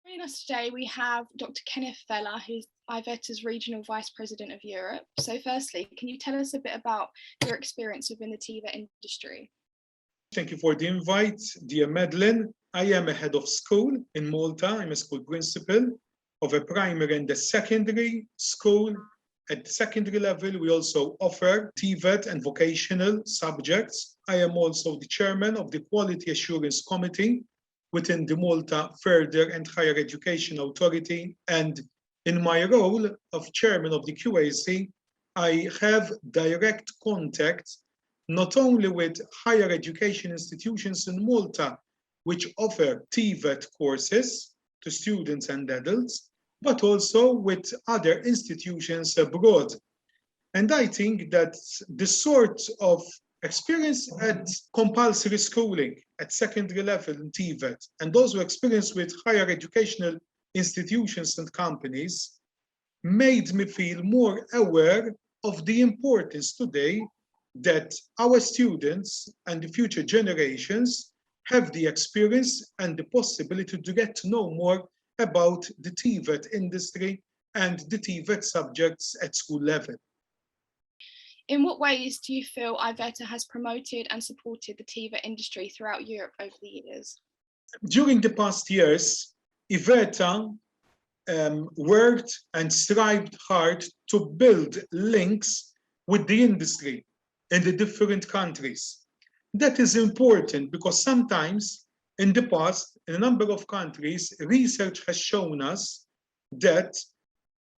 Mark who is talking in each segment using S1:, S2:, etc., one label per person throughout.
S1: Joining us today, we have Dr. Kenneth Vella, who's IVETA's Regional Vice-President of Europe. So firstly, can you tell us a bit about your experience within the TVET industry?
S2: Thank you for the invite, dear Madeline. I am a head of school in Malta. I'm a school principal of a primary and a secondary school. At the secondary level, we also offer TVET and vocational subjects. I am also the chairman of the Quality Assurance Committee within the Malta Further and Higher Education Authority. And in my role of chairman of the QAC, I have direct contact not only with higher education institutions in Malta, which offer TVET courses to students and adults, but also with other institutions abroad. And I think that the sort of experience at compulsory schooling at secondary level in TVET, and also experience with higher educational institutions and companies, made me feel more aware of the importance today that our students and the future generations have the experience and the possibility to get to know more about the TVET industry and the TVET subjects at school level.
S1: In what ways do you feel IVETA has promoted and supported the TVET industry throughout Europe over the years?
S2: During the past years, IVETA worked and strived hard to build links with the industry in the different countries. That is important because sometimes in the past, in a number of countries, research has shown us that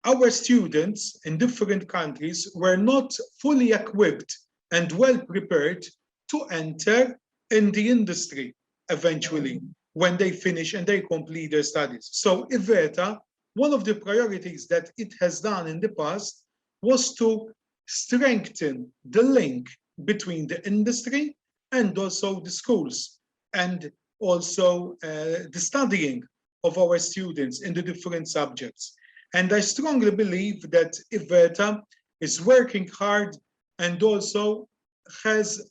S2: our students in different countries were not fully equipped and well prepared to enter in the industry eventually when they finish and they complete their studies. So IVETA, one of the priorities that it has done in the past was to strengthen the link between the industry and also the schools, and also the studying of our students in the different subjects. And I strongly believe that IVETA is working hard and also has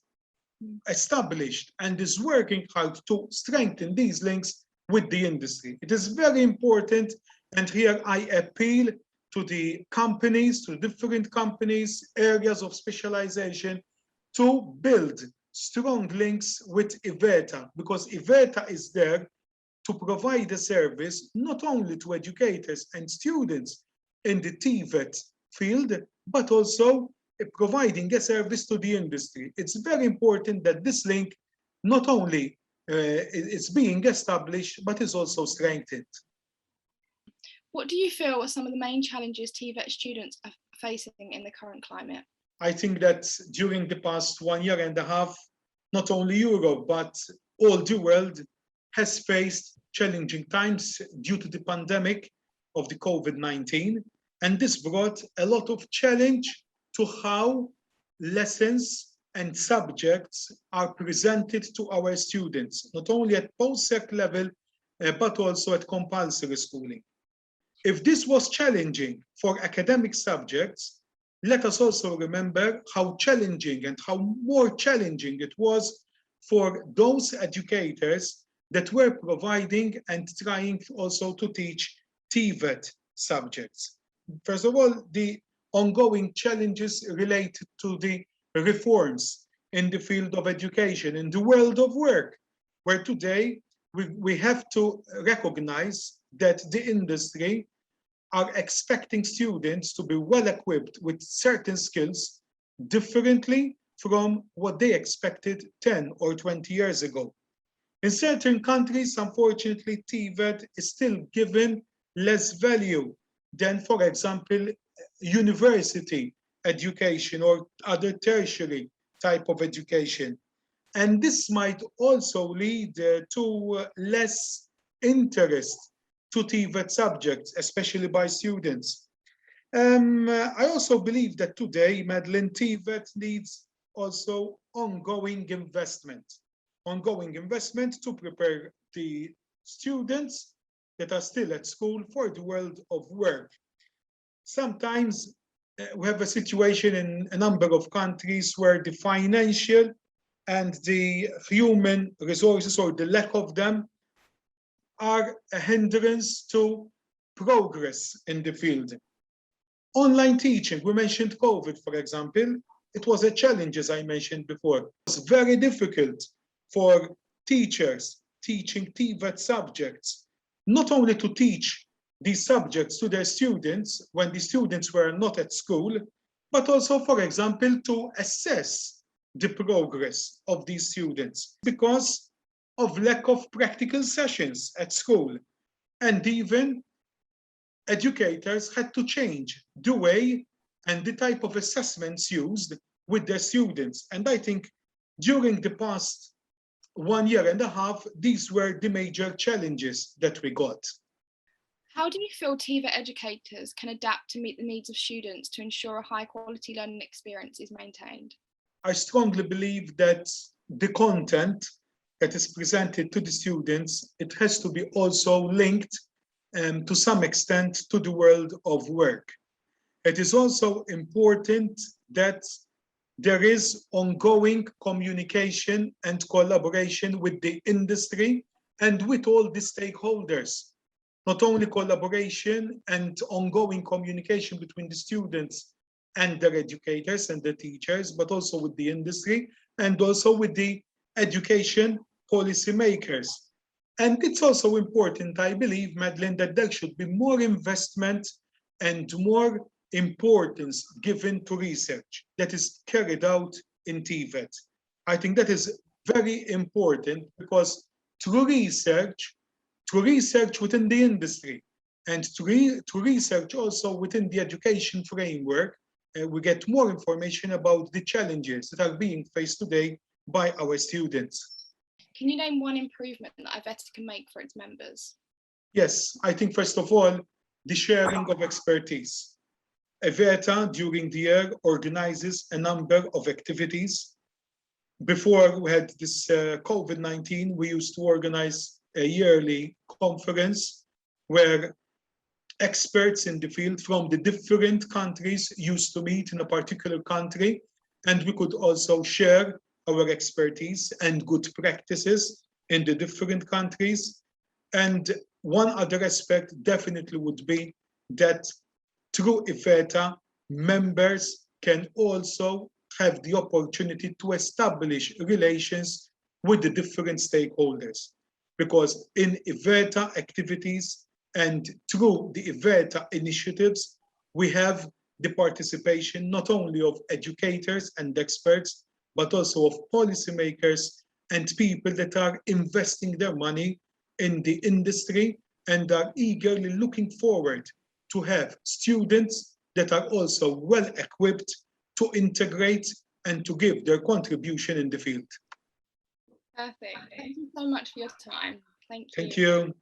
S2: established and is working hard to strengthen these links with the industry. It is very important, and here I appeal to the companies, to different companies, areas of specialization, to build strong links with IVETA, because IVETA is there to provide a service not only to educators and students in the TVET field, but also providing a service to the industry. It's very important that this link not only is being established, but is also strengthened.
S1: What do you feel are some of the main challenges TVET students are facing in the current climate?
S2: I think that during the past 1 year and a half, not only Europe, but all the world has faced challenging times due to the pandemic of the COVID-19. And this brought a lot of challenge to how lessons and subjects are presented to our students, not only at post-sec level, but also at compulsory schooling. If this was challenging for academic subjects, let us also remember how challenging and how more challenging it was for those educators that were providing and trying also to teach TVET subjects. First of all, the ongoing challenges related to the reforms in the field of education, in the world of work, where today we have to recognize that the industry are expecting students to be well equipped with certain skills differently from what they expected 10 or 20 years ago. In certain countries, unfortunately, TVET is still given less value than, for example, university education or other tertiary type of education. And this might also lead to less interest to TVET subjects, especially by students. I also believe that today, Madeline, TVET needs also ongoing investment to prepare the students that are still at school for the world of work. Sometimes we have a situation in a number of countries where the financial and the human resources, or the lack of them, are a hindrance to progress in the field. Online teaching, we mentioned COVID, for example, it was a challenge, as I mentioned before. It was very difficult for teachers teaching TVET subjects, not only to teach these subjects to their students when the students were not at school, but also, for example, to assess the progress of these students because of lack of practical sessions at school. And even educators had to change the way and the type of assessments used with their students. And I think during the past 1 year and a half, these were the major challenges that we got.
S1: How do you feel TVET educators can adapt to meet the needs of students to ensure a high quality learning experience is maintained?
S2: I strongly believe that the content that is presented to the students, it has to be also linked to some extent to the world of work. It is also important that there is ongoing communication and collaboration with the industry and with all the stakeholders. Not only collaboration and ongoing communication between the students and their educators and the teachers, but also with the industry and also with the education policymakers. And it's also important, I believe, Madeline, that there should be more investment and more importance given to research that is carried out in TVET. I think that is very important because through research within the industry and through research also within the education framework, we get more information about the challenges that are being faced today by our students.
S1: Can you name one improvement that IVETA can make for its members?
S2: Yes, I think first of all, the sharing of expertise. IVETA during the year organizes a number of activities. Before we had this COVID-19, we used to organize a yearly conference where experts in the field from the different countries used to meet in a particular country, and we could also share our expertise and good practices in the different countries. And one other aspect definitely would be that through IVETA, members can also have the opportunity to establish relations with the different stakeholders. Because in IVETA activities and through the IVETA initiatives, we have the participation not only of educators and experts, but also of policymakers and people that are investing their money in the industry and are eagerly looking forward to have students that are also well equipped to integrate and to give their contribution in the field.
S1: Perfect. Thank you so much for your time. Thank you.
S2: Thank you.